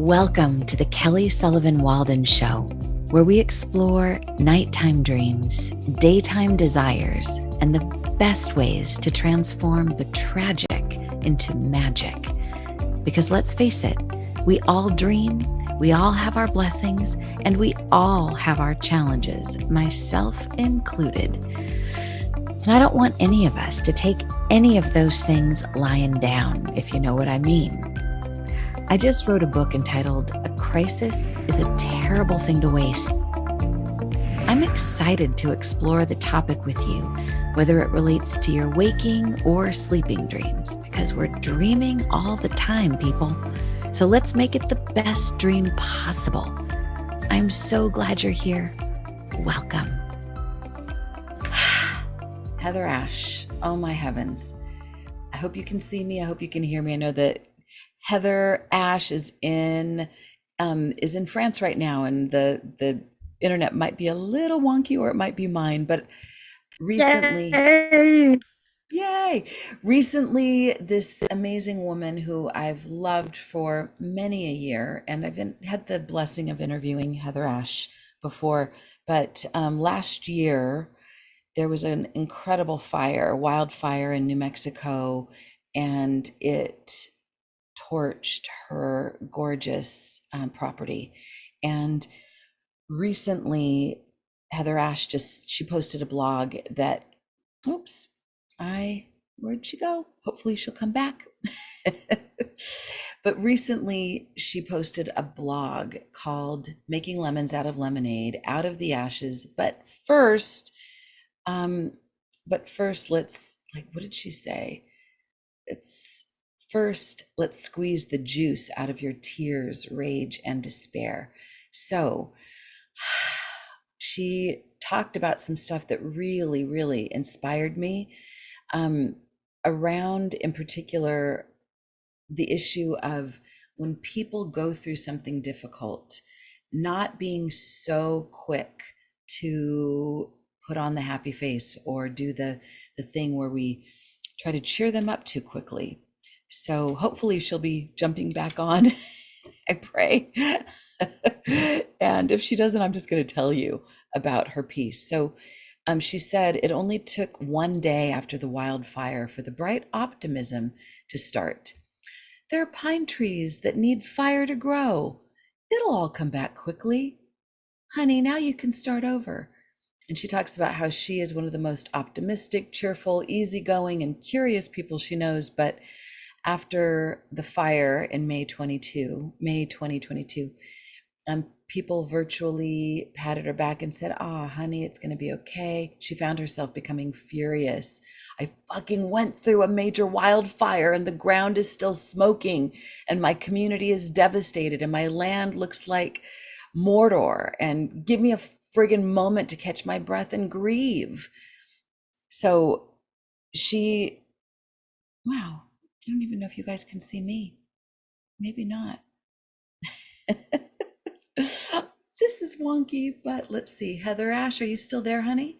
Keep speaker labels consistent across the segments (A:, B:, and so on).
A: Welcome to the Kelly Sullivan Walden Show, where we explore nighttime dreams, daytime desires, and the best ways to transform the tragic into magic. Because let's face it, we all dream, we all have our blessings, and we all have our challenges, myself included. And I don't want any of us to take any of those things lying down, if you know what I mean. I just wrote a book entitled A Crisis is a Terrible Thing to Waste. I'm excited to explore the topic with you, whether it relates to your waking or sleeping dreams, because we're dreaming all the time, people. So let's make it the best dream possible. I'm so glad you're here. Welcome. HeatherAsh, oh my heavens. I hope you can see me. I hope you can hear me. I know that HeatherAsh is in France right now, and the internet might be a little wonky, or it might be mine. But recently, Recently, this amazing woman who I've loved for many a year, and I've had the blessing of interviewing HeatherAsh before, but last year there was an incredible wildfire in New Mexico, and it torched her gorgeous property. And recently, HeatherAsh she posted a blog that, where'd she go? Hopefully she'll come back. But recently she posted a blog called Making Lemons Out of Lemonade, Out of the Ashes. But first, let's, what did she say? Let's squeeze the juice out of your tears, rage, and despair. So she talked about some stuff that really, really inspired me, around, in particular, the issue of when people go through something difficult, not being so quick to put on the happy face or do the thing where we try to cheer them up too quickly. So hopefully she'll be jumping back on, I pray. And if she doesn't, I'm just going to tell you about her piece. So she said it only took one day after the wildfire for the bright optimism to start. There are pine trees that need fire to grow. It'll all come back quickly. Honey, now you can start over. And she talks about how she is one of the most optimistic, cheerful, easygoing, and curious people she knows. But after the fire in May 2022, people virtually patted her back and said, honey, it's going to be okay. She found herself becoming furious. I fucking went through a major wildfire and the ground is still smoking and my community is devastated and my land looks like Mordor, and give me a friggin' moment to catch my breath and grieve. So wow, I don't even know if you guys can see me. Maybe not. This is wonky, but let's see. HeatherAsh, are you still there, honey?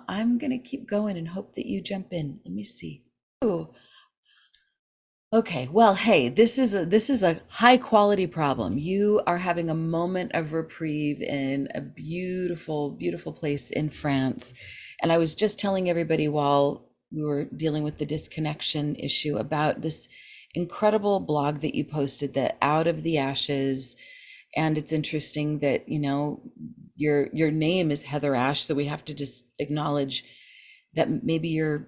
A: I'm gonna keep going and hope that you jump in. Let me see. Oh, okay. Well, hey, this is a high quality problem. You are having a moment of reprieve in a beautiful, beautiful place in France. And I was just telling everybody while we were dealing with the disconnection issue about this incredible blog that you posted, that Out of the Ashes. And it's interesting that, your name is HeatherAsh, so we have to just acknowledge that maybe you're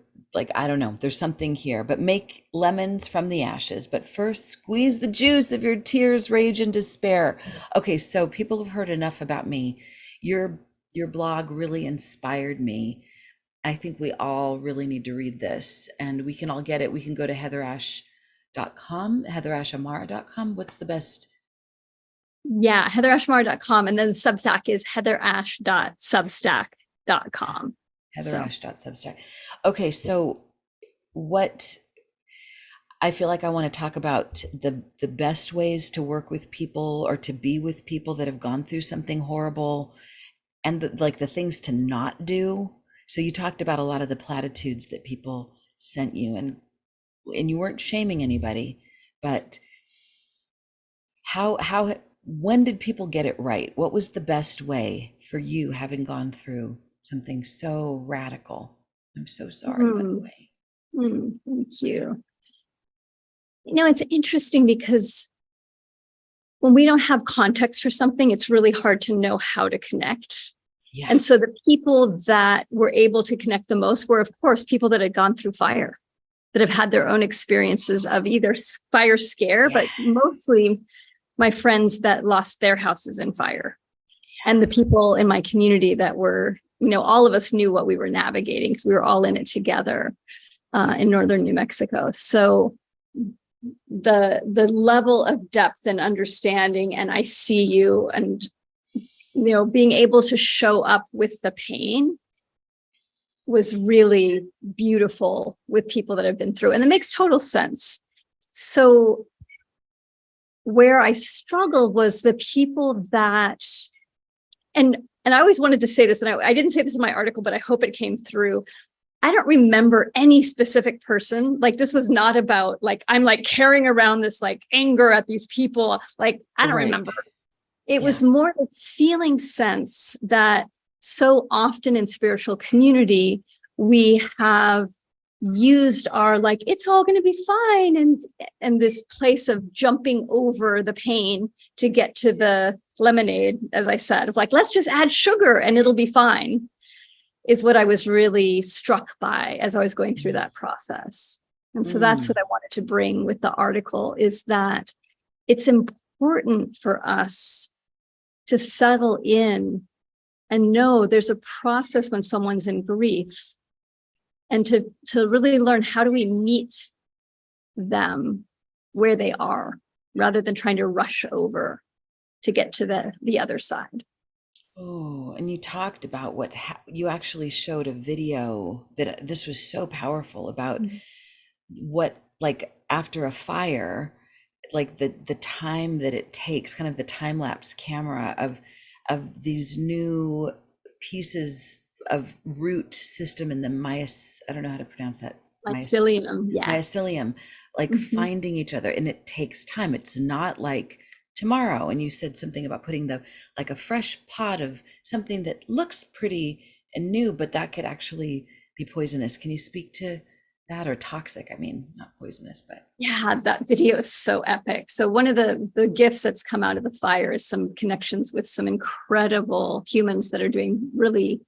A: I don't know, there's something here. But make lemons from the ashes. But first, squeeze the juice of your tears, rage, and despair. Okay, so people have heard enough about me. Your blog really inspired me. I think we all really need to read this, and we can all get it. We can go to HeatherAsh.com, HeatherAshAmara.com. What's the best?
B: Yeah, HeatherAshAmara.com, and then Substack is HeatherAsh.substack.com.
A: HeatherAsh.substack. Okay, so what I feel like I want to talk about the best ways to work with people or to be with people that have gone through something horrible, and the things to not do. So you talked about a lot of the platitudes that people sent you, and and you weren't shaming anybody, but when did people get it right? What was the best way for you, having gone through something so radical? I'm so sorry, by the way.
B: Thank you. It's interesting because when we don't have context for something, it's really hard to know how to connect.
A: Yeah.
B: And so the people that were able to connect the most were, of course, people that had gone through fire, that have had their own experiences of either fire scare, but mostly my friends that lost their houses in fire. And the people in my community that were, all of us knew what we were navigating because we were all in it together in northern New Mexico. So the level of depth and understanding, and I see you, and being able to show up with the pain was really beautiful with people that have been through, and it makes total sense. So where I struggled was the people that, and I always wanted to say this, and I didn't say this in my article, but I hope it came through. I don't remember any specific person. Like, this was not about like, I'm like carrying around this like anger at these people. Like, I don't remember. It was more the feeling sense that so often in spiritual community, we have used our like, it's all going to be fine. And this place of jumping over the pain to get to the lemonade, as I said, of like, let's just add sugar and it'll be fine, is what I was really struck by as I was going through that process. And so that's what I wanted to bring with the article, is that it's important for us to settle in and know there's a process when someone's in grief, and to really learn, how do we meet them where they are rather than trying to rush over to get to the other side.
A: Oh, and you talked about you actually showed a video that this was so powerful about what, like after a fire, like the time that it takes, kind of the time lapse camera of these new pieces of root system in the I don't know how to pronounce that.
B: Mycelium, yes.
A: Mycelium, like finding each other, and it takes time. It's not like tomorrow. And you said something about putting like a fresh pot of something that looks pretty and new, but that could actually be poisonous. Can you speak to that? Or toxic? I mean, not poisonous, but.
B: Yeah, that video is so epic. So one of the gifts that's come out of the fire is some connections with some incredible humans that are doing really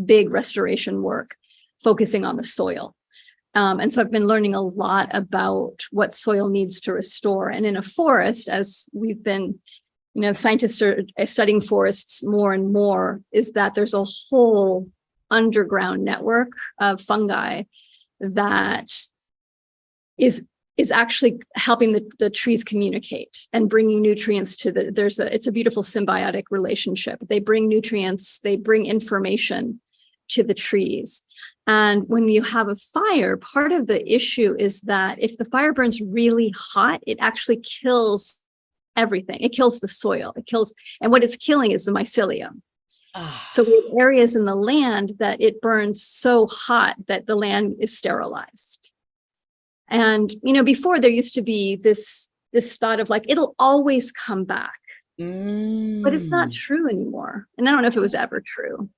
B: big restoration work, focusing on the soil. And so I've been learning a lot about what soil needs to restore. And in a forest, as we've been, scientists are studying forests more and more, is that there's a whole underground network of fungi that is actually helping the trees communicate and bringing nutrients to it's a beautiful symbiotic relationship. They bring nutrients, they bring information to the trees. And when you have a fire, part of the issue is that if the fire burns really hot, it actually kills everything. It kills the soil. And what it's killing is the mycelium. So we have areas in the land that it burns so hot that the land is sterilized. And, before there used to be this thought of like, it'll always come back, but it's not true anymore. And I don't know if it was ever true.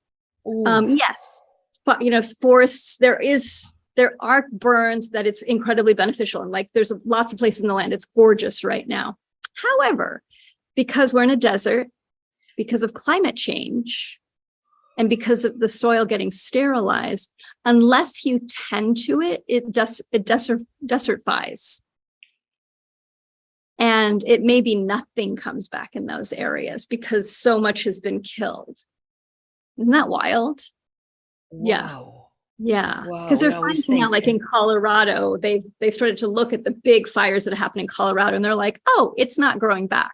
B: Yes. But, forests, there are burns that it's incredibly beneficial. And like, there's lots of places in the land, it's gorgeous right now. However, because we're in a desert, because of climate change, and because of the soil getting sterilized, unless you tend to it, it desertifies. And it maybe nothing comes back in those areas because so much has been killed. Isn't that wild?
A: Wow.
B: Yeah. Because they're finding out, like in Colorado, they've started to look at the big fires that happen in Colorado, and they're like, oh, it's not growing back.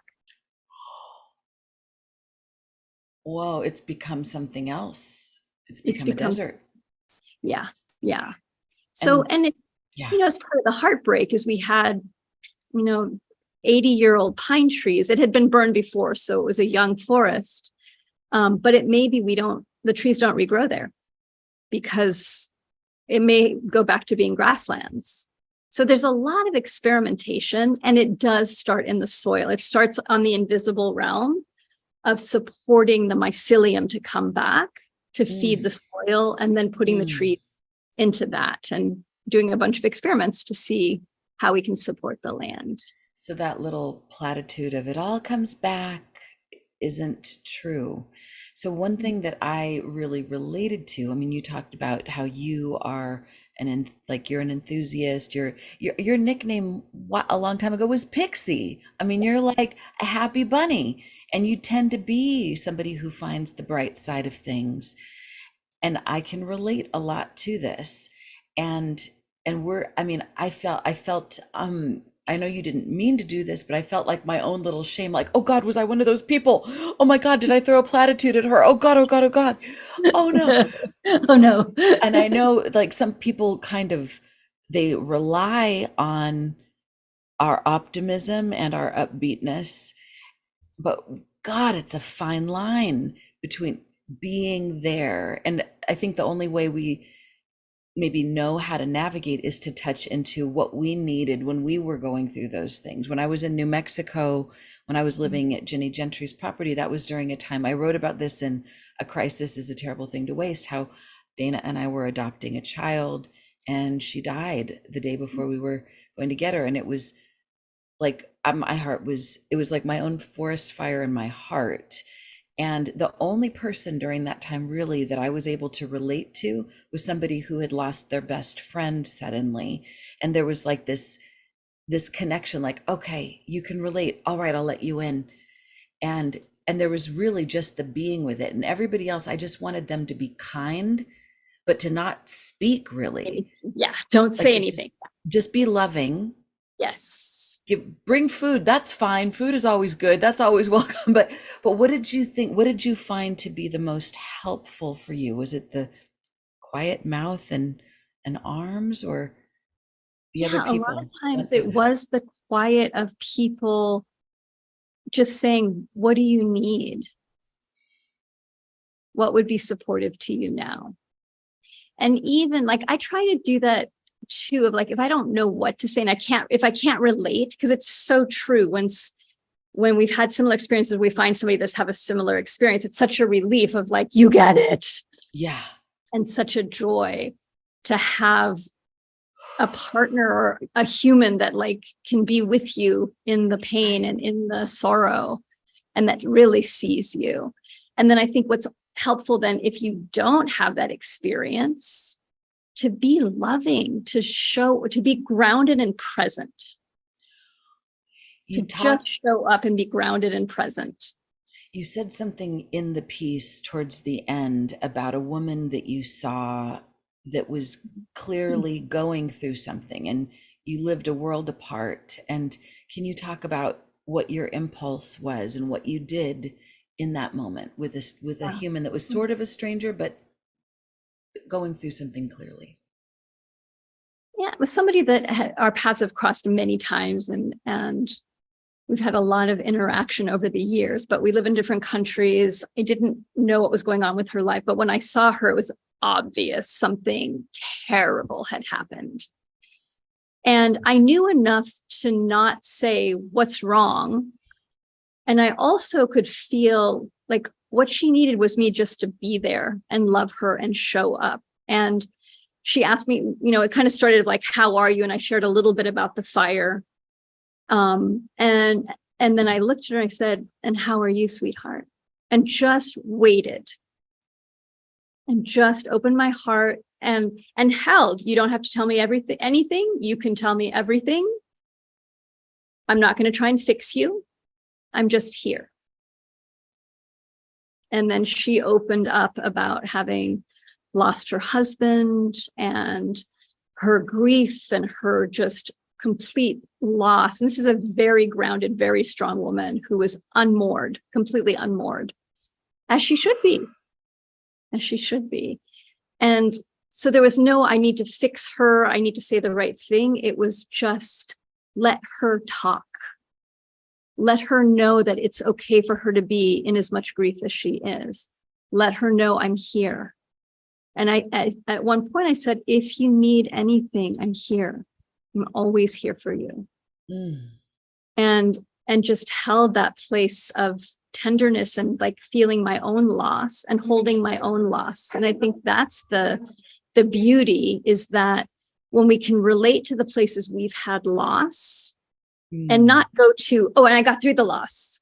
A: Whoa, it's become something else. It's become a desert.
B: Yeah. Yeah. So, and it, as part of the heartbreak is we had, 80-year-old pine trees. It had been burned before, so it was a young forest. But it maybe the trees don't regrow there because it may go back to being grasslands. So there's a lot of experimentation, and it does start in the soil. It starts on the invisible realm of supporting the mycelium to come back to feed the soil, and then putting the trees into that and doing a bunch of experiments to see how we can support the land.
A: So that little platitude of it all comes back isn't true. So one thing that I really related to, I mean, you talked about how you are like you're an enthusiast. Your nickname a long time ago was Pixie. I mean, you're like a happy bunny, and you tend to be somebody who finds the bright side of things. And I can relate a lot to this. And I mean, I felt I know you didn't mean to do this, but I felt like my own little shame, like, oh God, was I one of those people? Oh my God, did I throw a platitude at her? Oh God, oh God, oh God. Oh no.
B: Oh no.
A: And I know like some people they rely on our optimism and our upbeatness, but God, it's a fine line between being there. And I think the only way we maybe know how to navigate is to touch into what we needed when we were going through those things. When I was in New Mexico, when I was living at Jenny Gentry's property, that was during a time I wrote about this in A Crisis is a Terrible Thing to Waste, how Dana and I were adopting a child, and she died the day before we were going to get her. And it was like it was like my own forest fire in my heart. And the only person during that time really that I was able to relate to was somebody who had lost their best friend suddenly. And there was like this connection, like, okay, you can relate. All right, I'll let you in. And there was really just the being with it. And everybody else, I just wanted them to be kind, but to not speak really.
B: Yeah, don't
A: Like
B: say anything.
A: Just be loving.
B: Yes.
A: Bring food. That's fine. Food is always good. That's always welcome. But what did you think? What did you find to be the most helpful for you? Was it the quiet mouth and arms, or the other
B: Yeah, a lot of
A: people?
B: times it was the quiet of people just saying, what do you need? What would be supportive to you now? And even like, I try to do that too, of like, if I don't know what to say and if I can't relate, because it's so true when we've had similar experiences, we find somebody that's have a similar experience. It's such a relief of like, you get it.
A: Yeah.
B: And such a joy to have a partner or a human that like can be with you in the pain and in the sorrow, and that really sees you. And then I think what's helpful then, if you don't have that experience, to be loving, to be grounded and present, just show up and be grounded and present.
A: You said something in the piece towards the end about a woman that you saw that was clearly going through something, and you lived a world apart. And can you talk about what your impulse was and what you did in that moment with a human that was sort of a stranger, but going through something clearly?
B: Yeah, it was somebody that our paths have crossed many times, and we've had a lot of interaction over the years, but we live in different countries. I didn't know what was going on with her life, but when I saw her, it was obvious something terrible had happened. And I knew enough to not say what's wrong. And I also could feel like what she needed was me just to be there and love her and show up. And she asked me, it kind of started like, how are you? And I shared a little bit about the fire. And then I looked at her and I said, and how are you, sweetheart? And just waited and just opened my heart and held. You don't have to tell me anything. You can tell me everything. I'm not going to try and fix you. I'm just here. And then she opened up about having lost her husband and her grief and her just complete loss. And this is a very grounded, very strong woman who was unmoored, completely unmoored, as she should be, And so there was no, I need to fix her. I need to say the right thing. It was just let her talk. Let her know that it's okay for her to be in as much grief as she is. Let her know I'm here. And I at one point I said, if you need anything, I'm here. I'm always here for you.
A: Mm.
B: And just held that place of tenderness and like feeling my own loss and holding my own loss. And I think that's the beauty, is that when we can relate to the places we've had loss and
A: Mm.
B: not go to, oh, and I got through the loss,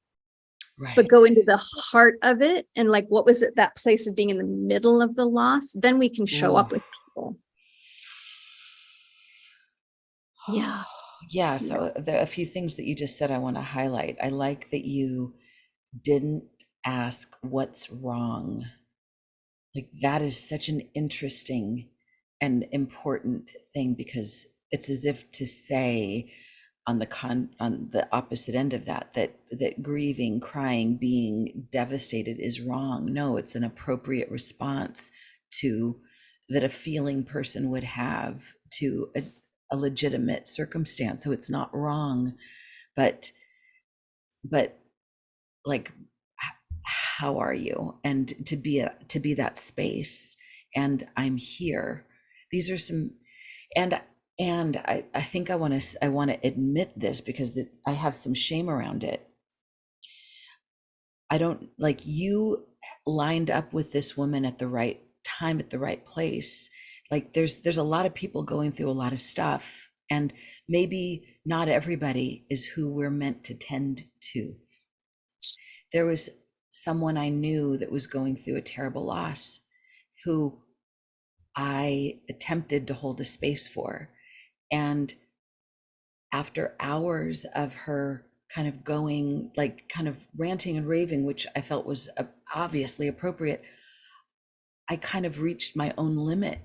B: but
A: Right.
B: go into the heart of it and like, what was it, that place of being in the middle of the loss, then we can show
A: Ooh.
B: up with people. Yeah.
A: Yeah,
B: Yeah.
A: so there are a few things that you just said I want to highlight. I like that you didn't ask what's wrong. Like that is such an interesting and important thing, because it's as if to say on the opposite end of that, that grieving, crying, being devastated is wrong. No, it's an appropriate response to that a feeling person would have to a legitimate circumstance. So it's not wrong, but but like how are you, and to be that space, and I'm here. These are some, and I think I want to admit this, because I have some shame around it. I don't, like, you lined up with this woman at the right time, at the right place. Like there's a lot of people going through a lot of stuff, and maybe not everybody is who we're meant to tend to. There was someone I knew that was going through a terrible loss, who I attempted to hold a space for. And after hours of her kind of going, like kind of ranting and raving, which I felt was obviously appropriate, I kind of reached my own limit.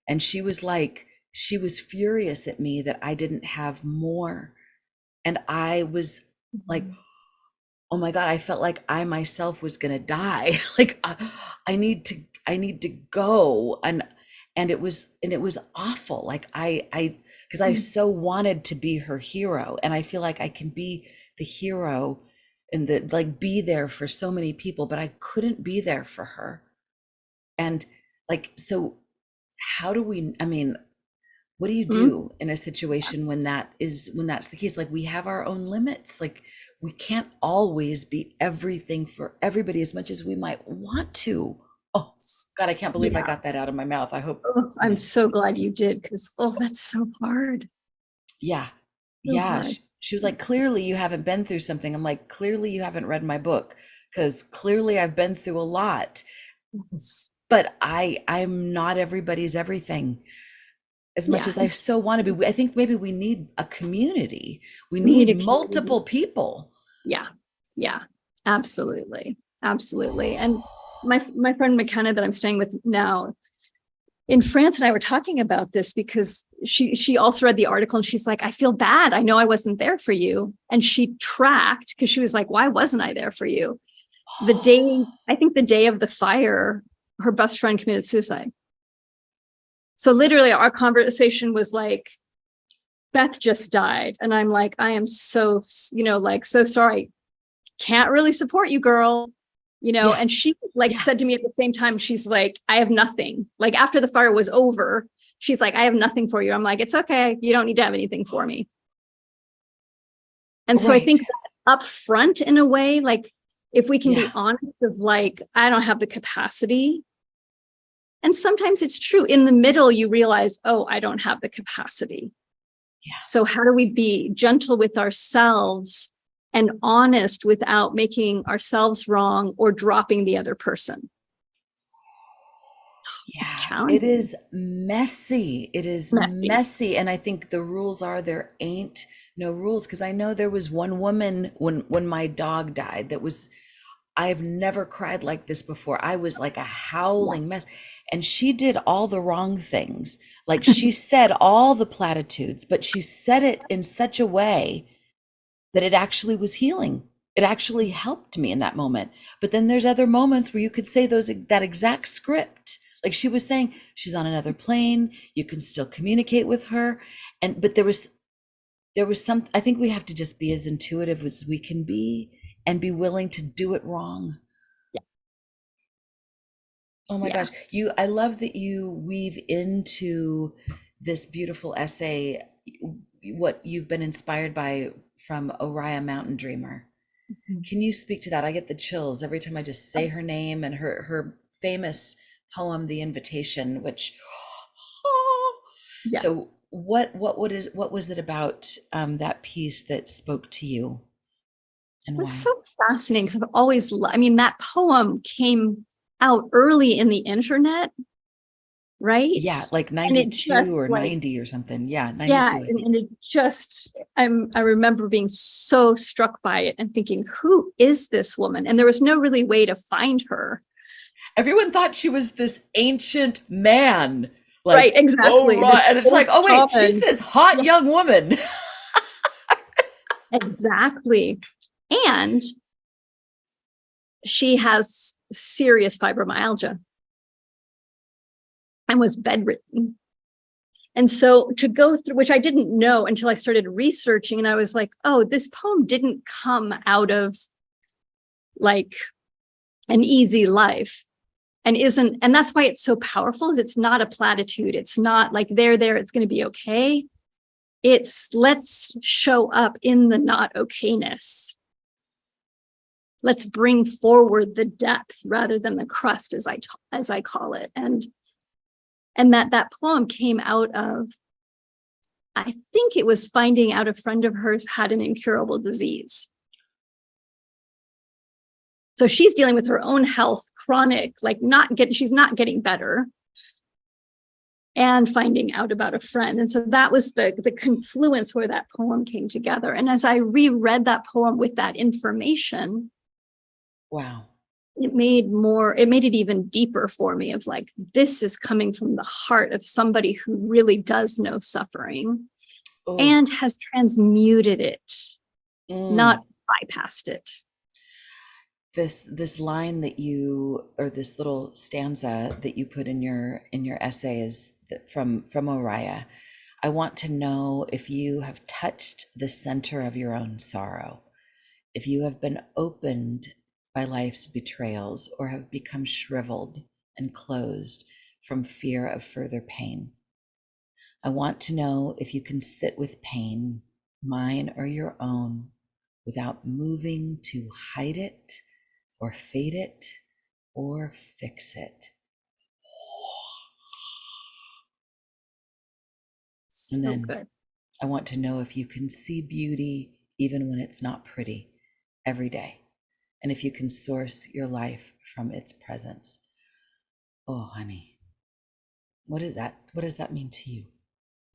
A: And she was furious at me that I didn't have more. And I was like,
B: Mhm.
A: oh my God, I felt like I myself was going to die. Like I need to, I need to go. And it was awful. Like because I so wanted to be her hero. And I feel like I can be the hero and like be there for so many people, but I couldn't be there for her. And like, so how do we, I mean, what do you
B: Mhm.
A: do in a situation when that's the case? Like we have our own limits. Like we can't always be everything for everybody as much as we might want to. Oh God, I can't believe I
B: Yeah.
A: got that out of my mouth. I hope,
B: Oh, I'm so glad you did, because oh, that's so hard.
A: yeah.
B: So
A: Yeah.
B: hard.
A: She was like, clearly you haven't been through something. I'm like, clearly you haven't read my book, because clearly I've been through a lot.
B: Yes.
A: But I'm not everybody's everything. As much
B: Yeah.
A: as I so want to be, I think maybe we need a community. We
B: We need
A: need
B: a community.
A: multiple people.
B: Yeah. Yeah. Absolutely. Absolutely. And my friend McKenna that I'm staying with now in France and I were talking about this, because she also read the article and she's like, I feel bad. I know I wasn't there for you. And she tracked, because she was like, why wasn't I there for you? The day, I think the day of the fire, her best friend committed suicide. So literally our conversation was like, Beth just died. And I'm like, I am so, like, so sorry. Can't really support you, girl.
A: Yeah,
B: And she like
A: yeah,
B: said to me at the same time, she's like, I have nothing. Like after the fire was over, she's like, I have nothing for you. I'm like, it's okay. You don't need to have anything for me. And so I
A: right.
B: think that up front, in a way, like if we can be
A: Yeah,
B: honest of like, I don't have the capacity. And sometimes it's true. In the middle, you realize, oh, I don't have the capacity.
A: yeah,
B: So how do we be gentle with ourselves and honest without making ourselves wrong or dropping the other person? It's
A: yeah. It
B: challenging.
A: is messy. It is
B: Messy.
A: messy. And I think the rules are there ain't no rules. Because I know there was one woman when my dog died that was, I've never cried like this before. I was like a
B: Yeah.
A: howling mess. And she did all the wrong things. Like she said all the platitudes, but she said it in such a way that it actually was healing. It actually helped me in that moment. But then there's other moments where you could say that exact script. Like she was saying, she's on another plane. You can still communicate with her. But there was some, I think we have to just be as intuitive as we can be and be willing to do it wrong.
B: Yeah.
A: Oh my
B: Yeah.
A: gosh. I love that you weave into this beautiful essay what you've been inspired by from Oriah Mountain Dreamer. Can you speak to that? I get the chills every time I just say her name and her famous poem, The Invitation, which
B: Yeah.
A: so what was it about that piece that spoke to you and
B: It was
A: why?
B: so fascinating because I've always, I mean, that poem came out early in the internet, right?
A: Yeah, like
B: And it
A: 92
B: just
A: or
B: like,
A: 90 or something. Yeah,
B: yeah,
A: 92, I think.
B: and it just, I remember being so struck by it and thinking, who is this woman? And there was no really way to find her.
A: Everyone thought she was this ancient man.
B: Right,
A: Like, oh,
B: exactly.
A: right.
B: This
A: And it's like,
B: old
A: oh, wait, she's
B: shaman.
A: this hot
B: Yeah,
A: young woman.
B: exactly. And she has serious fibromyalgia and was bedridden. And so to go through, which I didn't know until I started researching, and I was like, oh, this poem didn't come out of like an easy life. And that's why it's so powerful, is it's not a platitude. It's not like there, it's going to be okay. It's let's show up in the not okayness. Let's bring forward the depth rather than the crust, as I call it. And that poem came out of, I think it was finding out a friend of hers had an incurable disease. So she's dealing with her own health, chronic, like she's not getting better, and finding out about a friend. And so that was the confluence where that poem came together. And as I reread that poem with that information,
A: Wow.
B: it made it even deeper for me of like, this is coming from the heart of somebody who really does know suffering
A: Oh,
B: and has transmuted it,
A: mm.
B: not bypassed it.
A: This line that you, or this little stanza that you put in your essay is from Oriah. I want to know if you have touched the center of your own sorrow, if you have been opened by life's betrayals or have become shriveled and closed from fear of further pain. I want to know if you can sit with pain, mine or your own, without moving to hide it or fade it or fix it. And
B: So
A: then
B: good.
A: I want to know if you can see beauty even when it's not pretty every day, and if you can source your life from its presence. Oh, honey, what is that? What does that mean to you?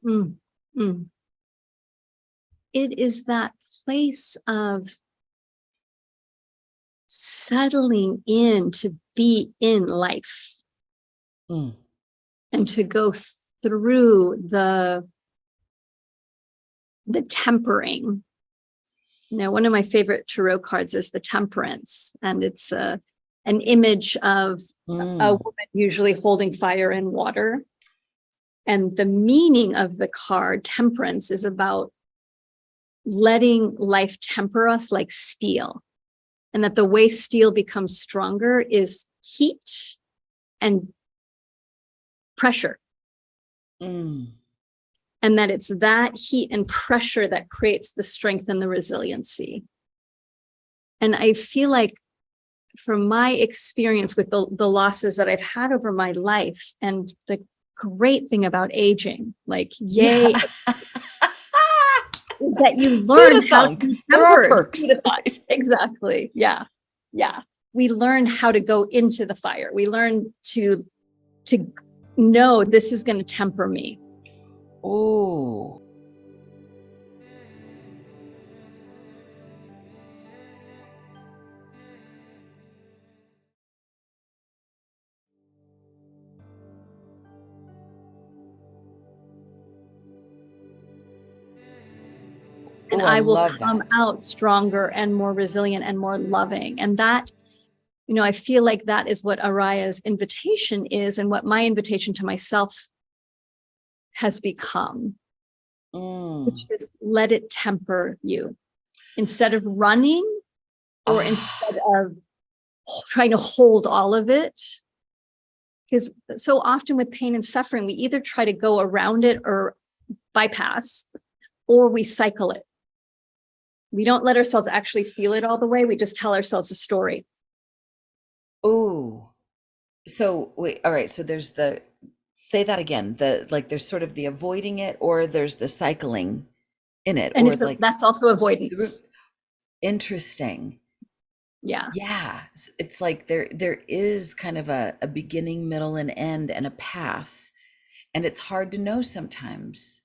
B: Mm, mm. It is that place of settling in to be in life
A: Mm.
B: and to go through the tempering. You know, one of my favorite tarot cards is the Temperance, and it's an image of a
A: Mm.
B: woman usually holding fire and water. And the meaning of the card Temperance is about letting life temper us like steel, and that the way steel becomes stronger is heat and pressure.
A: Mm.
B: And that it's that heat and pressure that creates the strength and the resiliency. And I feel like from my experience with the losses that I've had over my life, and the great thing about aging, like,
A: Yeah.
B: yay, is that you
A: Who'd
B: learn
A: have
B: how to
A: thunk?
B: be
A: There are
B: tempered.
A: perks. Right?
B: Exactly. Yeah. Yeah. We learn how to go into the fire. We learn to know this is going to temper me.
A: Oh,
B: And
A: oh, I
B: I will
A: love
B: come
A: that.
B: out stronger and more resilient and more loving. And that, you know, I feel like that is what Araya's invitation is, and what my invitation to myself has become, which
A: Mm.
B: is let it temper you instead of running, or instead
A: Ah,
B: of trying to hold all of it. Because so often with pain and suffering, we either try to go around it or bypass, or we cycle it. We don't let ourselves actually feel it all the way. We just tell ourselves a story.
A: Oh, so wait, all right. So there's say that again. There's sort of the avoiding it, or there's the cycling in it,
B: And
A: or like
B: that's also
A: the,
B: avoidance.
A: interesting.
B: Yeah.
A: Yeah. It's like there is kind of a beginning, middle, and end and a path. And it's hard to know sometimes.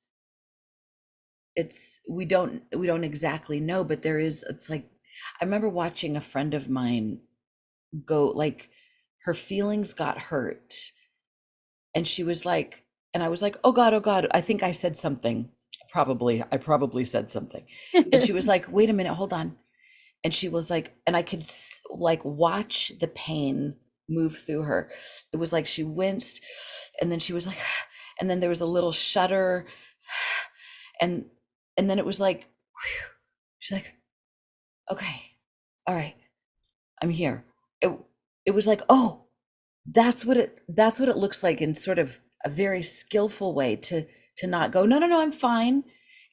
A: We don't exactly know, but it's like I remember watching a friend of mine go, like, her feelings got hurt, and she was like, and I was like, oh God, I think I said something. I probably said something. And she was like, wait a minute, hold on. And she was like, and I could like watch the pain move through her. It was like she winced, and then she was like, and then there was a little shudder, and then it was like, whew. She's like, okay, all right, I'm here. It was like, oh, that's what it looks like, in sort of a very skillful way to not go, no, I'm fine,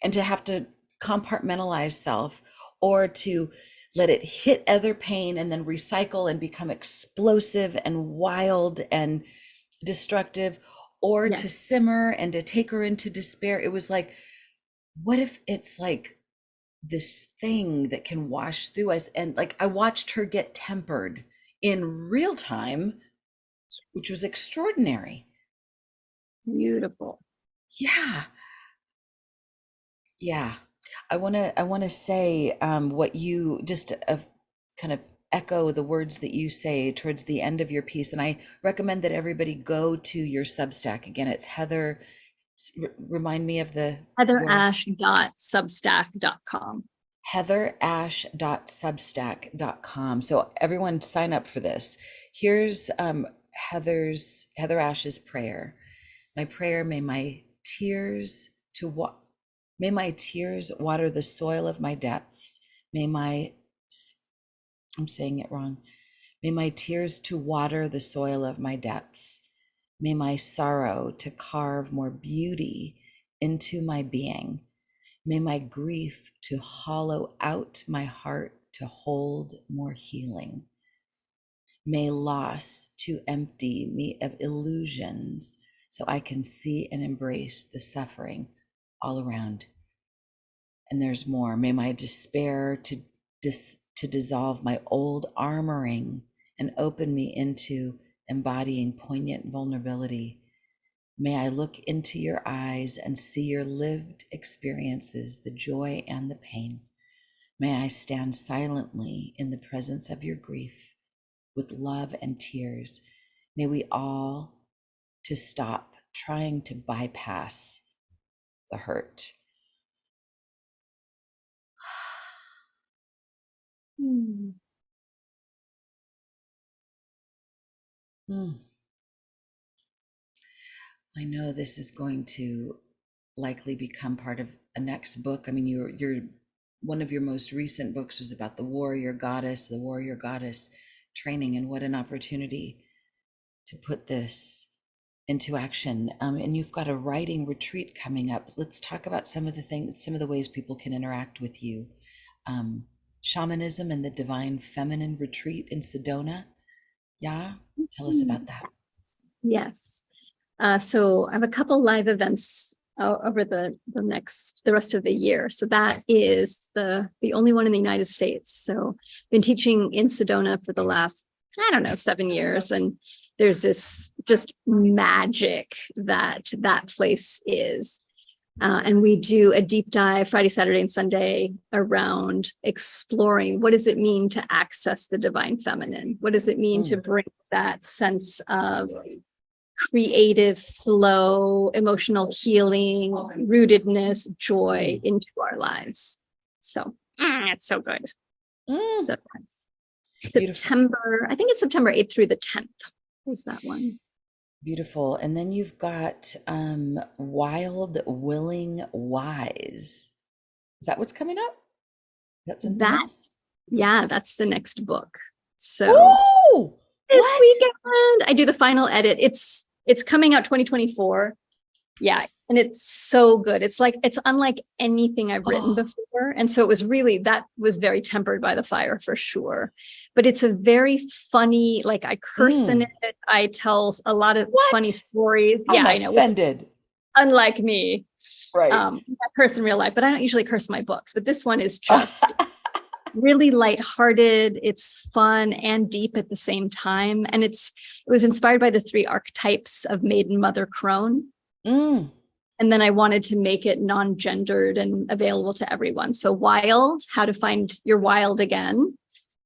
A: and to have to compartmentalize self, or to let it hit other pain and then recycle and become explosive and wild and destructive, or to
B: Yes.
A: simmer and to take her into despair. It was like, what if it's like this thing that can wash through us? And like, I watched her get tempered in real time, which was extraordinary.
B: Beautiful.
A: Yeah. Yeah. I want to say, what you just kind of echo the words that you say towards the end of your piece. And I recommend that everybody go to your Substack. Again, it's Heather. Remind me of the URL.
B: HeatherAsh.substack.com.
A: HeatherAsh.substack.com. So everyone sign up for this. Here's Heather Ash's prayer. My prayer, tears to what may my tears water the soil of my depths. May my I'm saying it wrong. May my tears to water the soil of my depths. May my sorrow to carve more beauty into my being. May my grief to hollow out my heart to hold more healing. May loss to empty me of illusions so I can see and embrace the suffering all around. And there's more. May my despair to dissolve my old armoring and open me into embodying poignant vulnerability. May I look into your eyes and see your lived experiences, the joy and the pain. May I stand silently in the presence of your grief with love and tears. May we all to stop trying to bypass the hurt.
B: Hmm.
A: I know this is going to likely become part of a next book. I mean, you're one of your most recent books was about the warrior goddess training, and what an opportunity to put this into action. And you've got a writing retreat coming up. Let's talk about some of the ways people can interact with you. Shamanism and the Divine Feminine Retreat in Sedona. Yeah, tell us about that.
B: Yes. So I have a couple live events over the rest of the year. So that is the only one in the United States. So I've been teaching in Sedona for the last, 7 years. And there's this just magic that place is. And we do a deep dive Friday, Saturday, and Sunday around exploring what does it mean to access the divine feminine? What does it mean to bring that sense of creative flow, emotional healing, rootedness, joy into our lives? So it's so good. So that's September, I think it's September 8th through the 10th is that one.
A: Beautiful. And then you've got Wild, Willing, Wise. Is that what's coming up? That's something else?
B: Yeah, that's the next book. So
A: Oh,
B: this
A: what?
B: weekend I do the final edit. It's coming out 2024. Yeah. And it's so good. It's unlike anything I've written
A: Oh,
B: before. And so it was really, that was very tempered by the fire for sure. But it's a very funny, like I curse in
A: mm.
B: it. I tell a lot of funny
A: What?
B: stories.
A: I'm
B: Yeah, I know.
A: offended.
B: Unlike me,
A: Right.
B: I curse in real life, but I don't usually curse my books. But this one is just really lighthearted. It's fun and deep at the same time. And it was inspired by the three archetypes of maiden, mother, crone.
A: Mm.
B: And then I wanted to make it non-gendered and available to everyone. So wild, how to find your wild again.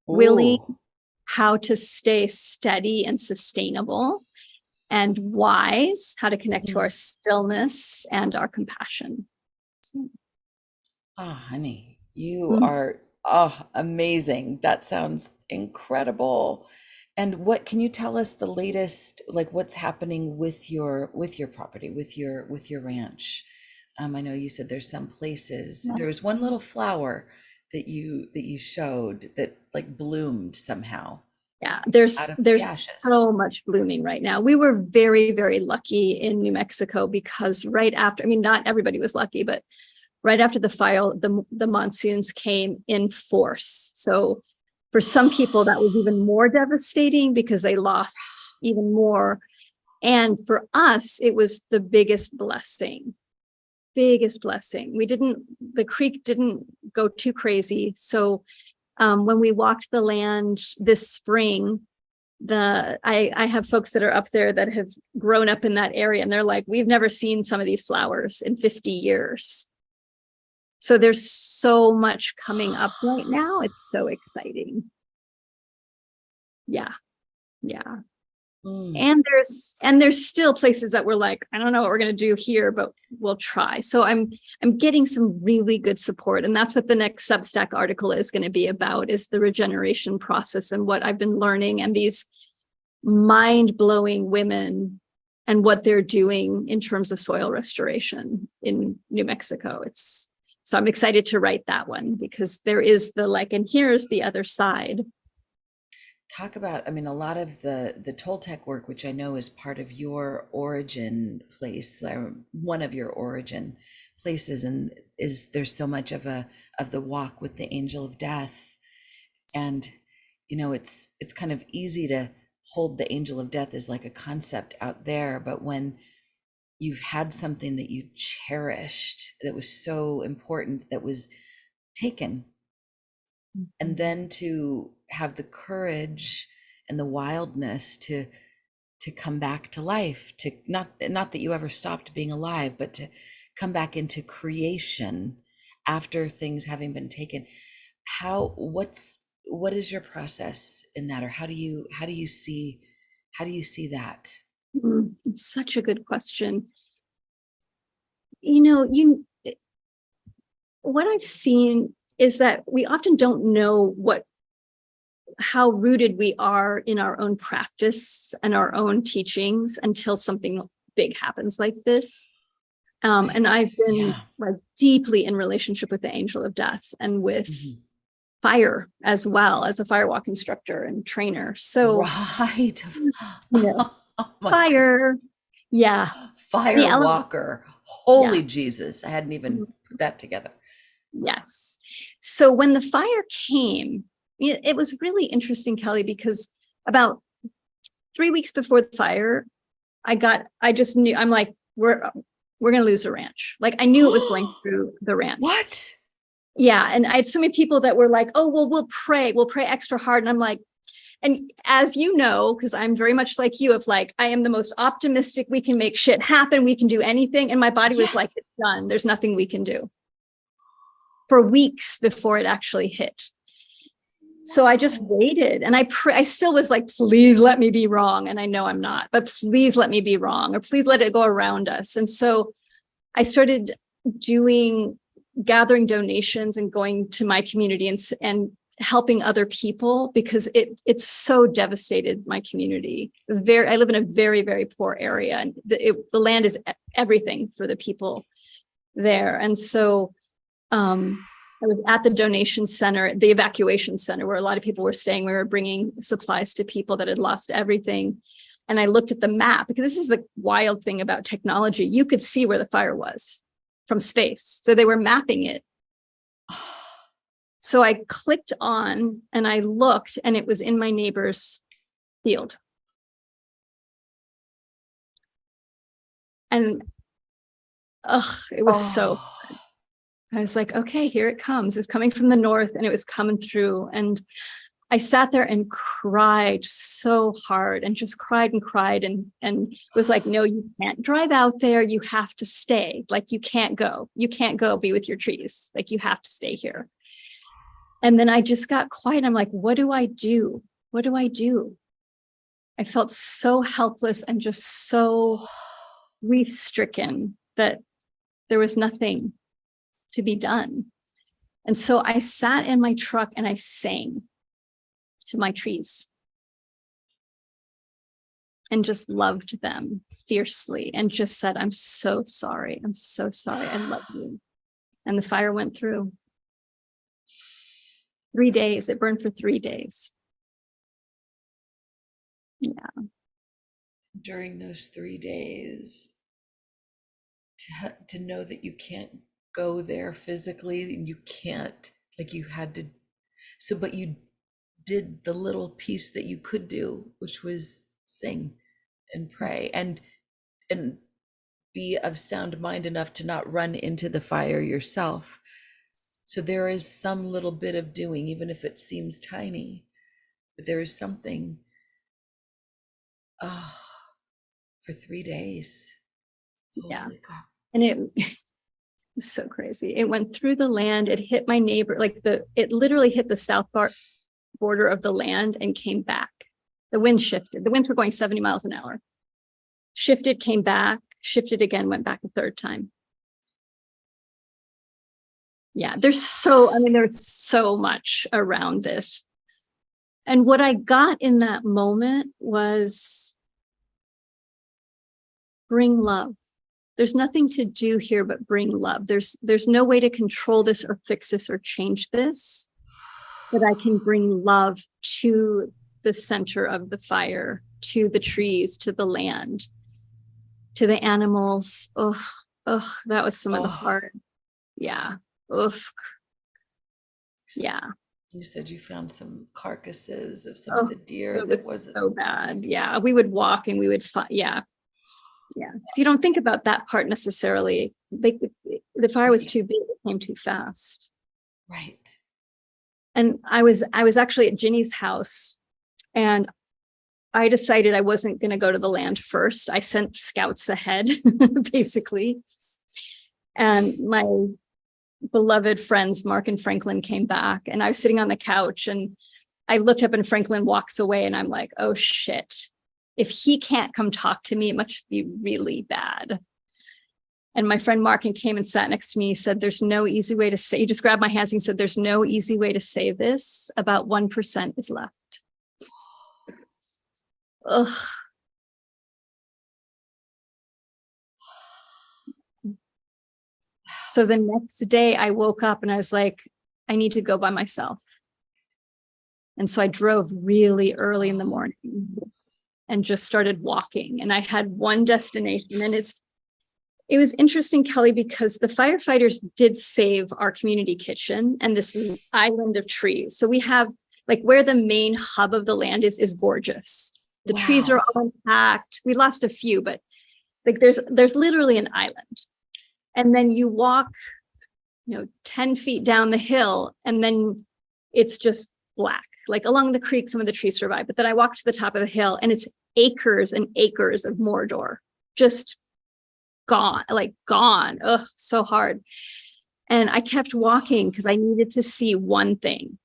B: Willing,
A: Ooh.
B: how to stay steady and sustainable. And wise, how to connect to our
A: Mm.
B: stillness and our compassion. So,
A: Oh, honey, you
B: mm,
A: are amazing. That sounds incredible. And what can you tell us the latest, like what's happening with your property, with your ranch? I know you said there's some places. There was one little flower that you showed that like bloomed somehow
B: yeah,
A: out of the
B: there's
A: ashes.
B: so much blooming right now. We were very, very lucky in New Mexico because right after, I mean, not everybody was lucky, but right after the fire, the monsoons came in force. So for some people, that was even more devastating because they lost even more. And for us, it was the biggest blessing. Biggest blessing. The creek didn't go too crazy. So when we walked the land this spring, I have folks that are up there that have grown up in that area, and they're like, we've never seen some of these flowers in 50 years. So there's so much coming up right now. It's so exciting. Yeah. Yeah.
A: Mm.
B: And there's still places that we're like, I don't know what we're going to do here, but we'll try. So I'm getting some really good support. And that's what the next Substack article is going to be about, is the regeneration process and what I've been learning, and these mind-blowing women and what they're doing in terms of soil restoration in New Mexico. So I'm excited to write that one because there is and here's the other side.
A: Talk about, I mean, a lot of the Toltec work, which I know is part of your origin place, one of your origin places, and is there's so much of a of the walk with the angel of death. And you know, it's kind of easy to hold the angel of death as like a concept out there, but when you've had something that you cherished that was so important that was taken, and then to have the courage and the wildness to come back to life, to not that you ever stopped being alive, but to come back into creation after things having been taken. What is your process in that, or how do you see that?
B: It's such a good question. You know, what I've seen is that we often don't know how rooted we are in our own practice and our own teachings until something big happens like this. And
A: Right.
B: I've been
A: Yeah.
B: like deeply in relationship with the angel of death and with
A: Mhm.
B: fire as well, as a firewalk instructor and trainer. So,
A: Right.
B: you know,
A: Oh my God.
B: fire, yeah, the elements,
A: Firewalker.
B: yeah.
A: Holy Jesus. I hadn't even put that together.
B: Yes. So when the fire came, it was really interesting, Kelly, because about 3 weeks before the fire, I just knew, I'm like, we're going to lose the ranch. Like I knew it was going through the ranch.
A: What?
B: Yeah. And I had so many people that were like, oh, well, we'll pray extra hard. And I'm like, and as you know, because I'm very much like you, of like, I am the most optimistic, we can make shit happen. We can do anything. And my body was
A: Yeah.
B: like, it's done. There's nothing we can do, for weeks before it actually hit. So I just
A: Wow.
B: waited, and I still was like, please let me be wrong. And I know I'm not, but please let me be wrong, or please let it go around us. And so I started gathering donations and going to my community and helping other people, because it's so devastated my community. I live in a very, very poor area, and the land is everything for the people there. And so I was at the donation center, the evacuation center, where a lot of people were staying. We were bringing supplies to people that had lost everything. And I looked at the map, because this is the wild thing about technology. You could see where the fire was from space. So they were mapping it. So I clicked on and I looked, and it was in my neighbor's field. And it was so, I was like, okay, here it comes. It was coming from the north, and it was coming through. And I sat there and cried so hard, and just cried and was like, no, you can't drive out there. You have to stay. Like, you can't go be with your trees. Like, you have to stay here. And then I just got quiet. I'm like, what do I do? What do I do? I felt so helpless and just so grief stricken that there was nothing to be done. And so I sat in my truck and I sang to my trees and just loved them fiercely and just said, I'm so sorry. I'm so sorry. I love you. And the fire went through. 3 days. It burned for 3 days. Yeah.
A: During those 3 days, to know that you can't go there physically, and you can't, like, you had to, so, but you did the little piece that you could do, which was sing and pray and be of sound mind enough to not run into the fire yourself. So there is some little bit of doing, even if it seems tiny, but there is something. For 3 days.
B: Yeah.
A: Holy God.
B: And it was so crazy. It went through the land. It hit my neighbor, it literally hit the south border of the land and came back. The wind shifted. The winds were going 70 miles an hour. Shifted, came back, shifted again, went back a third time. Yeah, there's so much around this. And what I got in that moment was bring love. There's nothing to do here but bring love. There's no way to control this or fix this or change this, but I can bring love to the center of the fire, to the trees, to the land, to the animals. That was some of the hard. Yeah. Yeah.
A: You said you found some carcasses of some of the deer.
B: It was so bad. Yeah. We would walk and we would find, yeah. So you don't think about that part necessarily. The fire was too big, it came too fast.
A: Right.
B: And I was actually at Ginny's house, and I decided I wasn't going to go to the land first. I sent scouts ahead, basically. And my beloved friends, Mark and Franklin, came back, and I was sitting on the couch, and I looked up and Franklin walks away, and I'm like, oh shit. If he can't come talk to me, it must be really bad. And my friend Mark came and sat next to me. He said, there's no easy way to say, he just grabbed my hands and he said, there's no easy way to say this. About 1% is left. Ugh. So the next day I woke up and I was like, I need to go by myself. And so I drove really early in the morning and just started walking. And I had one destination, and it was interesting, Kelly, because the firefighters did save our community kitchen and this island of trees. So we have, like, where the main hub of the land is gorgeous. The trees are all intact. We lost a few, but like there's literally an island. And then you walk, 10 feet down the hill, and then it's just black. Like along the creek, some of the trees survive. But then I walked to the top of the hill, and it's acres and acres of Mordor, just gone. Ugh, so hard. And I kept walking because I needed to see one thing.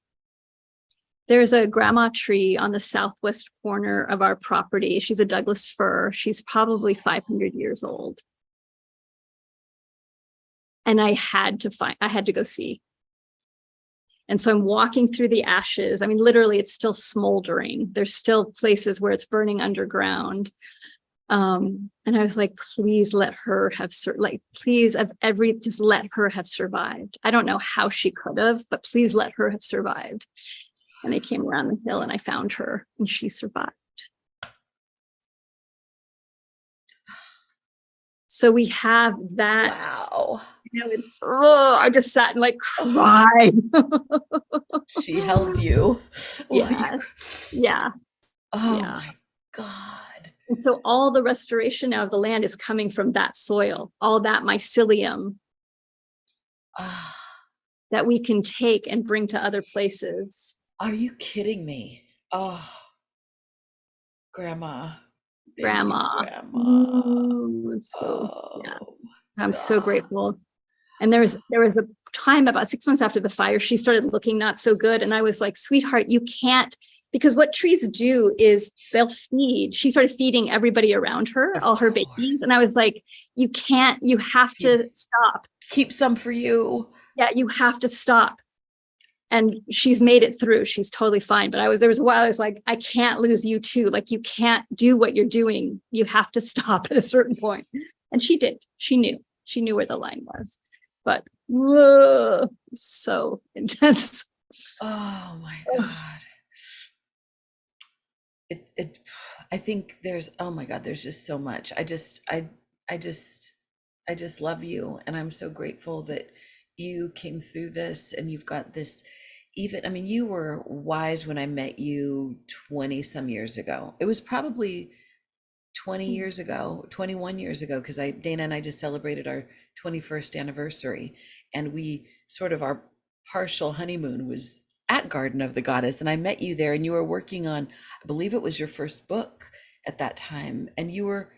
B: There's a grandma tree on the southwest corner of our property. She's a Douglas fir. She's probably 500 years old. And I had to go see. And so I'm walking through the ashes. I mean, literally, it's still smoldering. There's still places where it's burning underground. And I was like, please let her have, just let her have survived. I don't know how she could have, but please let her have survived. And I came around the hill and I found her, and she survived. So we have that,
A: Wow.
B: it's, oh, I just sat and like
A: Oh,
B: cried.
A: she held you. Well, you,
B: Yeah. Yeah.
A: oh
B: Yeah.
A: my God.
B: And so all the restoration now of the land is coming from that soil, all that mycelium
A: Ah,
B: that we can take and bring to other places.
A: are you kidding me? Oh, Grandma. Thank you,
B: Grandma.
A: Grandma.
B: So yeah,
A: Oh,
B: I'm so
A: God.
B: grateful. And there was a time about 6 months after the fire, she started looking not so good. And I was like, sweetheart, you can't, because what trees do is they'll feed. She started feeding everybody around her,
A: Of
B: all her babies.
A: course.
B: And I was like, you can't, you have
A: Keep,
B: to stop.
A: keep some for you.
B: Yeah, you have to stop. And she's made it through. She's totally fine. But there was a while I was like, I can't lose you too. Like, you can't do what you're doing. You have to stop at a certain point. And she did. She knew where the line was. But whoa, so intense.
A: Oh my
B: Oh,
A: God. It I think there's, oh my God, there's just so much. I just I just love you, and I'm so grateful that you came through this and you've got this. Even, I mean, you were wise when I met you 20 some years ago. It was probably 20 years ago, 21 years ago, because Dana and I just celebrated our 21st anniversary, and we sort of, our partial honeymoon was at Garden of the Goddess, and I met you there, and you were working on, I believe it was your first book at that time, and you were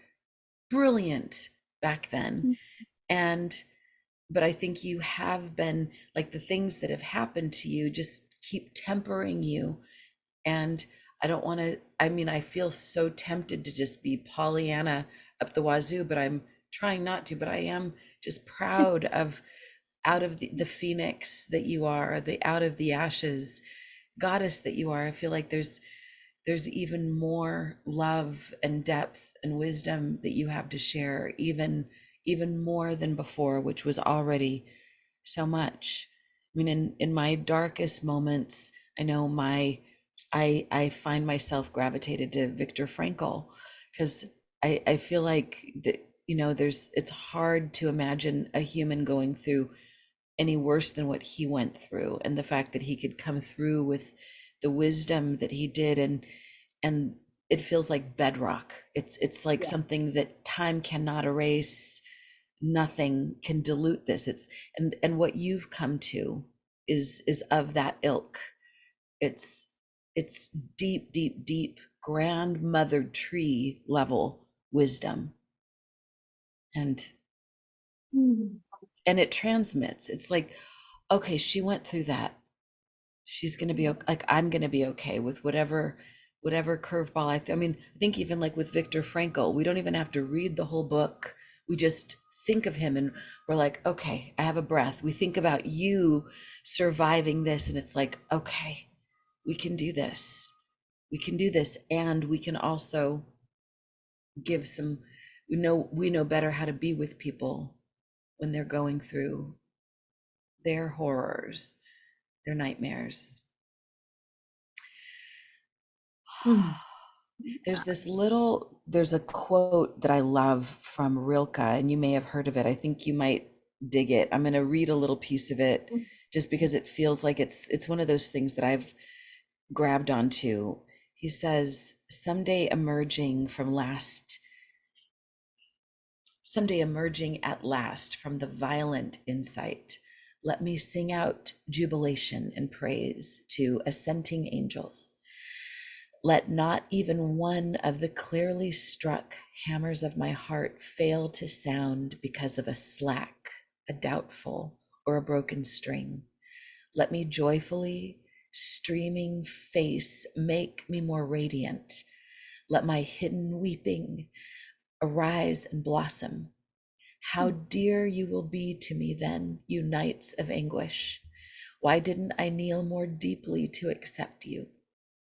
A: brilliant back then. And but I think you have been, like, the things that have happened to you just keep tempering you. And I don't want to, I mean, I feel so tempted to just be Pollyanna up the wazoo, but I'm trying not to. But I am just proud of, out of the phoenix that you are, the out of the ashes goddess that you are. I feel like there's even more love and depth and wisdom that you have to share, even more than before, which was already so much. I mean, in my darkest moments, I know I find myself gravitated to Viktor Frankl, because I feel like that, it's hard to imagine a human going through any worse than what he went through, and the fact that he could come through with the wisdom that he did, and it feels like bedrock. It's like
B: yeah.
A: something that time cannot erase, nothing can dilute this. It's, and what you've come to is of that ilk. It's it's deep, deep, deep grandmother tree level wisdom, and
B: Mm.
A: and it transmits. It's like, okay, she went through that, she's going to be okay. Like, I'm going to be okay with whatever curveball I mean, I think even like with Viktor Frankl, we don't even have to read the whole book. We just think of him and we're like, okay, I have a breath. We think about you surviving this, and it's like, okay, we can do this. We can do this, and we can also give some, we know better how to be with people when they're going through their horrors, their nightmares.
B: Mm.
A: There's a quote that I love from Rilke, and you may have heard of it. I think you might dig it. I'm going to read a little piece of it just because it feels like it's one of those things that I've grabbed onto. He says, someday emerging at last from the violent insight, let me sing out jubilation and praise to assenting angels. Let not even one of the clearly struck hammers of my heart fail to sound because of a slack, a doubtful, or a broken string. Let me joyfully, streaming face make me more radiant. Let my hidden weeping arise and blossom. How dear you will be to me then, you nights of anguish. Why didn't I kneel more deeply to accept you?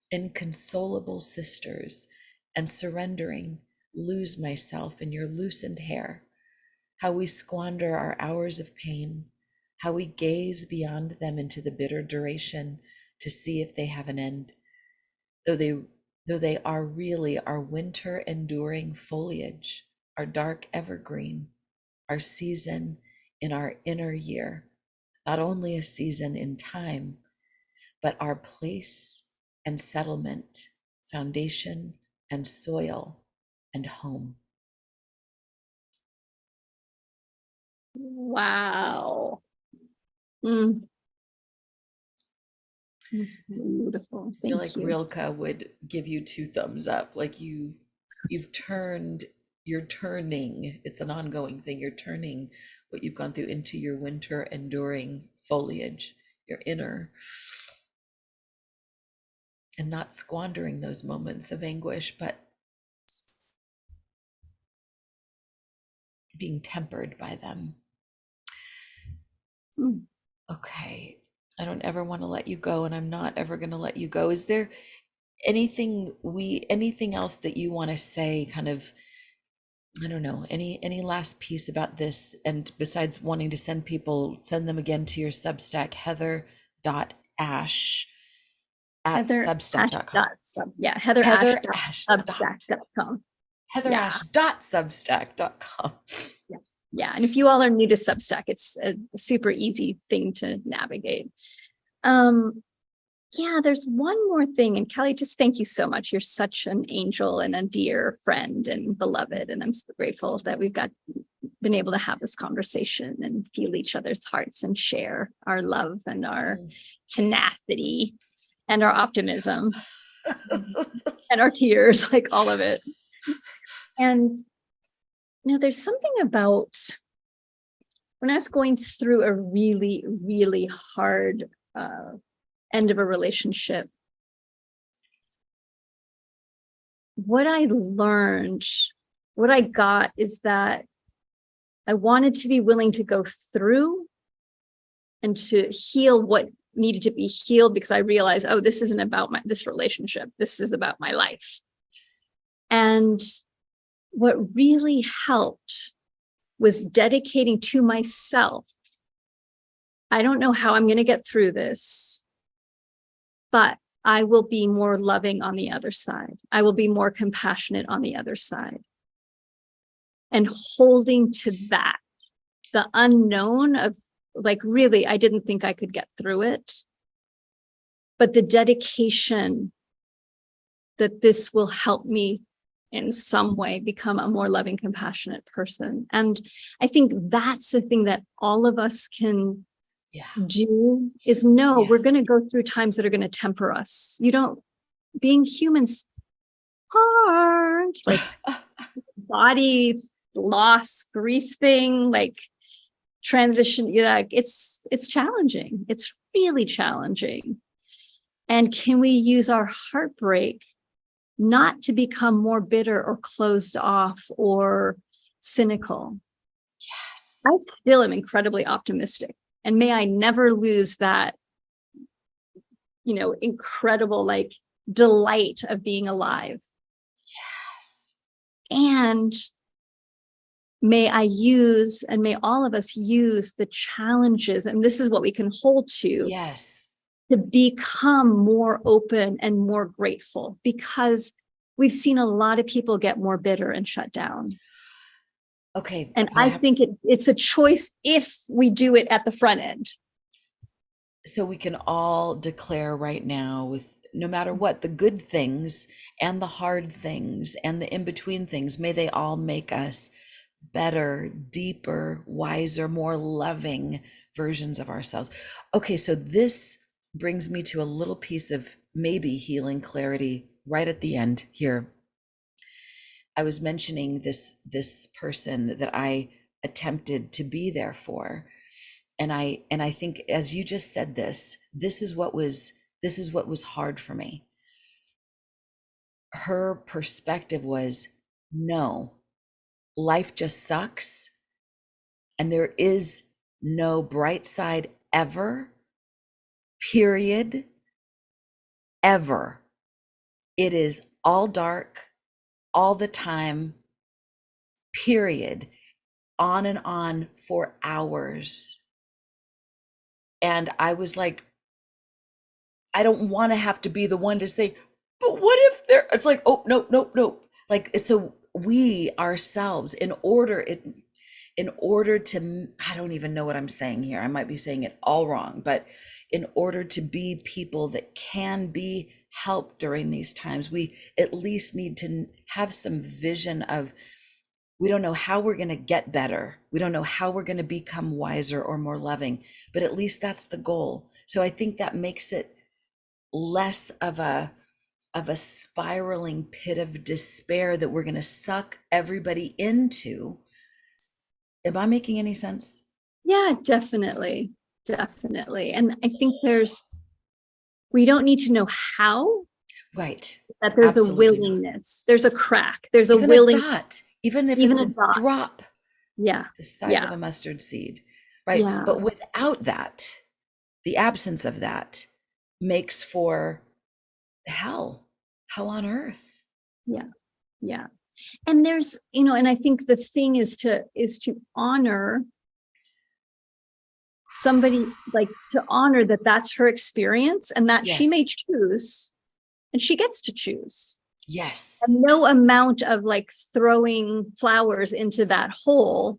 A: Inconsolable sisters, and surrendering, lose myself in your loosened hair. How we squander our hours of pain, how we gaze beyond them into the bitter duration to see if they have an end, though they are really our winter enduring foliage, our dark evergreen, our season in our inner year, not only a season in time, but our place and settlement, foundation and soil and home.
B: Wow. Mm, that's beautiful.
A: I feel
B: Thank
A: like
B: you.
A: Rilke would give you two thumbs up. Like you've turned, you're turning, it's an ongoing thing. You're turning what you've gone through into your winter enduring foliage, your inner, and not squandering those moments of anguish, but being tempered by them.
B: Mm.
A: Okay. I don't ever want to let you go, and I'm not ever going to let you go. Is there anything else that you want to say, kind of, I don't know, any last piece about this? And besides wanting to send people, send them again to your Substack, heather.ash at
B: Heather Ash
A: substack.com.
B: dot sub. Yeah, Heather Ash
A: Heather
B: dot
A: Ash dot
B: substack.com. Yeah.
A: heatherash.substack.com.
B: Yeah. Yeah. And if you all are new to Substack, it's a super easy thing to navigate. Yeah, there's one more thing. And Kelly, just thank you so much. You're such an angel and a dear friend and beloved. And I'm so grateful that we've been able to have this conversation and feel each other's hearts and share our love and our tenacity and our optimism and our tears, like all of it. And there's something about when I was going through a really, really hard end of a relationship, what I learned, what I got is that I wanted to be willing to go through and to heal what needed to be healed, because I realized, oh, this isn't about this relationship. This is about my life. And what really helped was dedicating to myself. I don't know how I'm going to get through this, but I will be more loving on the other side. I will be more compassionate on the other side. And holding to that, the unknown of, like, really, I didn't think I could get through it. But the dedication that this will help me in some way become a more loving, compassionate person. And I think that's the thing that all of us can do, is know we're going to go through times that are going to temper us. Being humans hard, like body loss, grief thing, like transition, it's challenging. It's really challenging. And can we use our heartbreak not to become more bitter or closed off or cynical?
A: Yes.
B: I still am incredibly optimistic. And may I never lose that, incredible, like, delight of being alive.
A: Yes.
B: And may I use, and may all of us use the challenges, and this is what we can hold to.
A: Yes.
B: To become more open and more grateful, because we've seen a lot of people get more bitter and shut down.
A: Okay.
B: And I think it's a choice if we do it at the front end.
A: So we can all declare right now, with no matter what, the good things and the hard things and the in-between things, may they all make us better, deeper, wiser, more loving versions of ourselves. Okay, so this brings me to a little piece of maybe healing clarity right at the end here. I was mentioning this person that I attempted to be there for. And I think, as you just said, this is what was hard for me. Her perspective was, no, life just sucks, and there is no bright side ever, period, ever. It is all dark all the time, period, on and on for hours. And I was like, I don't want to have to be the one to say, but what if it's like, oh, no. Like, so we ourselves, in order, in order to, I don't even know what I'm saying here. I might be saying it all wrong, but in order to be people that can be helped during these times, we at least need to have some vision of, we don't know how we're going to get better. We don't know how we're going to become wiser or more loving, but at least that's the goal. So I think that makes it less of a spiraling pit of despair that we're going to suck everybody into. Am I making any sense?
B: Yeah, definitely. Definitely. And I think we don't need to know how,
A: Right.
B: that there's
A: Absolutely
B: a
A: not.
B: willingness, there's a crack, there's a
A: Even
B: willing,
A: a dot, even if
B: even
A: it's
B: a dot.
A: drop,
B: Yeah.
A: the size
B: Yeah.
A: of a mustard seed, right?
B: Yeah.
A: But without that, the absence of that makes for hell on earth.
B: Yeah. Yeah. And there's, and I think the thing is to honor somebody, like to honor that that's her experience and that she
A: Yes.
B: may choose, and she gets to choose.
A: Yes.
B: And no amount of like throwing flowers into that hole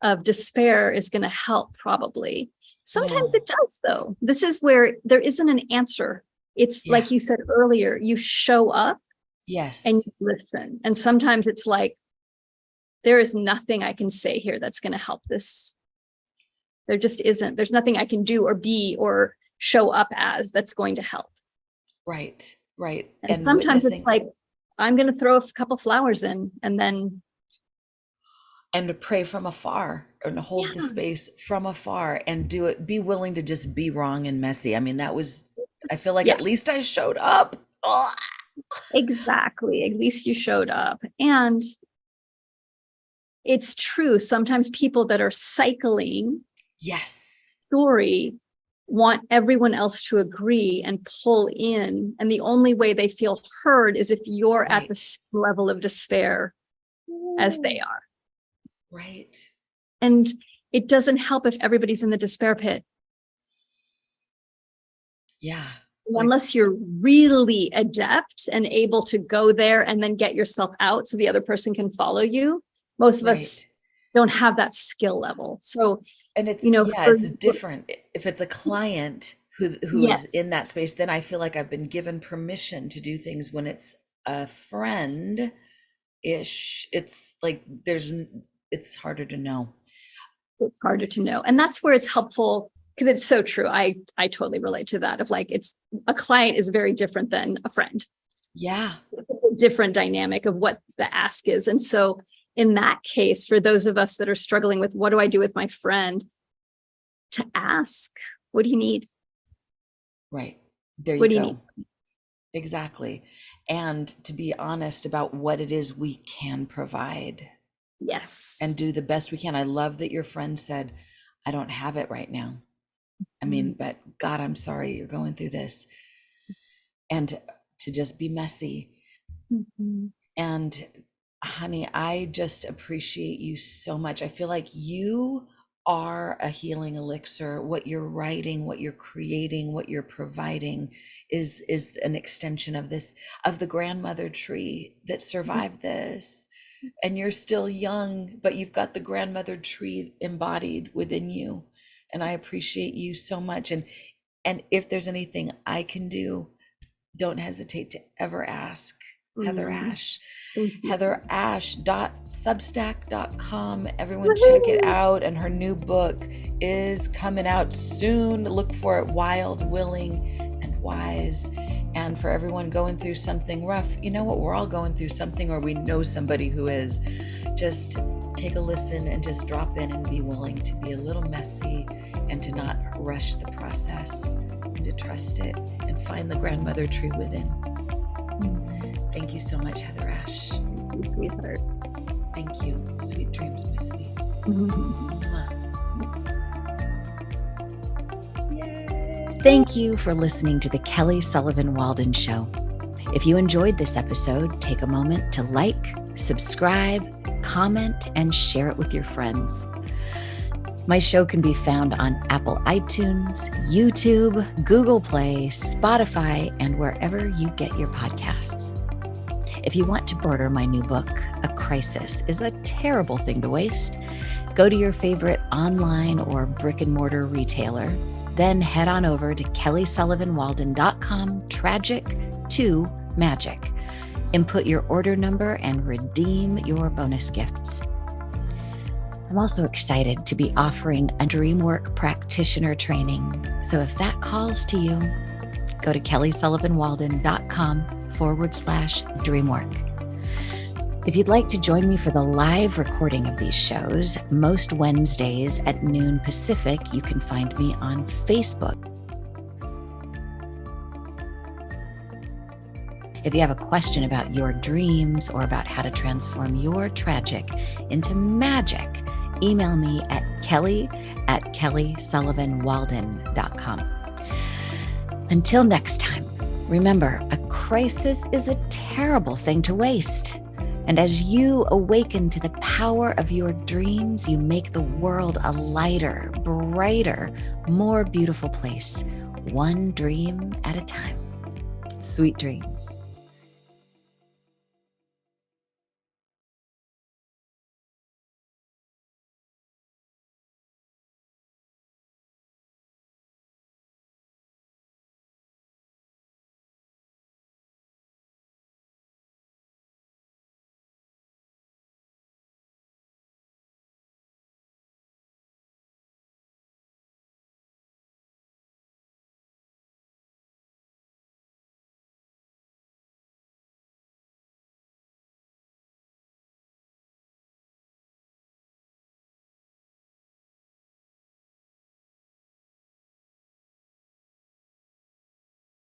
B: of despair is going to help, probably. Sometimes
A: No.
B: it does, though. This is where there isn't an answer. It's like you said earlier, you show up.
A: Yes.
B: And you listen. And sometimes it's like, there is nothing I can say here that's going to help this. There just isn't. There's nothing I can do or be or show up as that's going to help.
A: Right. Right.
B: And sometimes it's like, I'm going to throw a couple flowers in and then.
A: And to pray from afar and hold the space from afar and do it. Be willing to just be wrong and messy. I mean, I feel like at least I showed up. Oh.
B: Exactly. At least you showed up. And it's true. Sometimes people that are cycling story want everyone else to agree and pull in. And the only way they feel heard is if you're at the same level of despair as they are.
A: Right.
B: And it doesn't help if everybody's in the despair pit.
A: Yeah.
B: Unless you're really adept and able to go there and then get yourself out so the other person can follow you. Most of us don't have that skill level. So,
A: and it's, it's different. If it's a client who is in that space, then I feel like I've been given permission to do things. When it's a friend-ish, it's like it's harder to know.
B: It's harder to know. And that's where it's helpful, because it's so true. I totally relate to that, of like, it's a client is very different than a friend.
A: Yeah.
B: It's a different dynamic of what the ask is. And so in that case, for those of us that are struggling with, what do I do with my friend, to ask, what do you need?
A: Right. There
B: what
A: you
B: do
A: go.
B: You need?
A: Exactly. And to be honest about what it is we can provide.
B: Yes.
A: And do the best we can. I love that your friend said, I don't have it right now. I mean, but God, I'm sorry you're going through this. And to just be messy.
B: Mm-hmm.
A: And honey, I just appreciate you so much. I feel like you are a healing elixir. What you're writing, what you're creating, what you're providing is an extension of this, of the grandmother tree that survived this. And you're still young, but you've got the grandmother tree embodied within you. And I appreciate you so much. And if there's anything I can do, don't hesitate to ever ask. HeatherAsh. HeatherAsh.substack.com. Everyone check it out. And her new book is coming out soon. Look for it, Wild, Willing, and Wise. And for everyone going through something rough, you know what? We're all going through something, or we know somebody who is. Just take a listen and just drop in and be willing to be a little messy and to not rush the process and to trust it and find the grandmother tree within. Thank you so much, HeatherAsh.
B: Thank you, sweetheart.
A: Thank you. Sweet dreams, my sweet. Thank you for listening to the Kelly Sullivan Walden Show. If you enjoyed this episode, take a moment to like, subscribe, comment, and share it with your friends. My show can be found on Apple iTunes, YouTube, Google Play, Spotify, and wherever you get your podcasts. If you want to order my new book, A Crisis is a Terrible Thing to Waste, go to your favorite online or brick and mortar retailer, then head on over to kellysullivanwalden.com tragic to magic. Input your order number and redeem your bonus gifts. I'm also excited to be offering a DreamWork practitioner training. So if that calls to you, go to kellysullivanwalden.com/DreamWork. If you'd like to join me for the live recording of these shows, most Wednesdays at noon Pacific, you can find me on Facebook. If you have a question about your dreams or about how to transform your tragic into magic, email me at kelly@kellysullivanwalden.com. Until next time, remember, a crisis is a terrible thing to waste. And as you awaken to the power of your dreams, you make the world a lighter, brighter, more beautiful place, one dream at a time. Sweet dreams.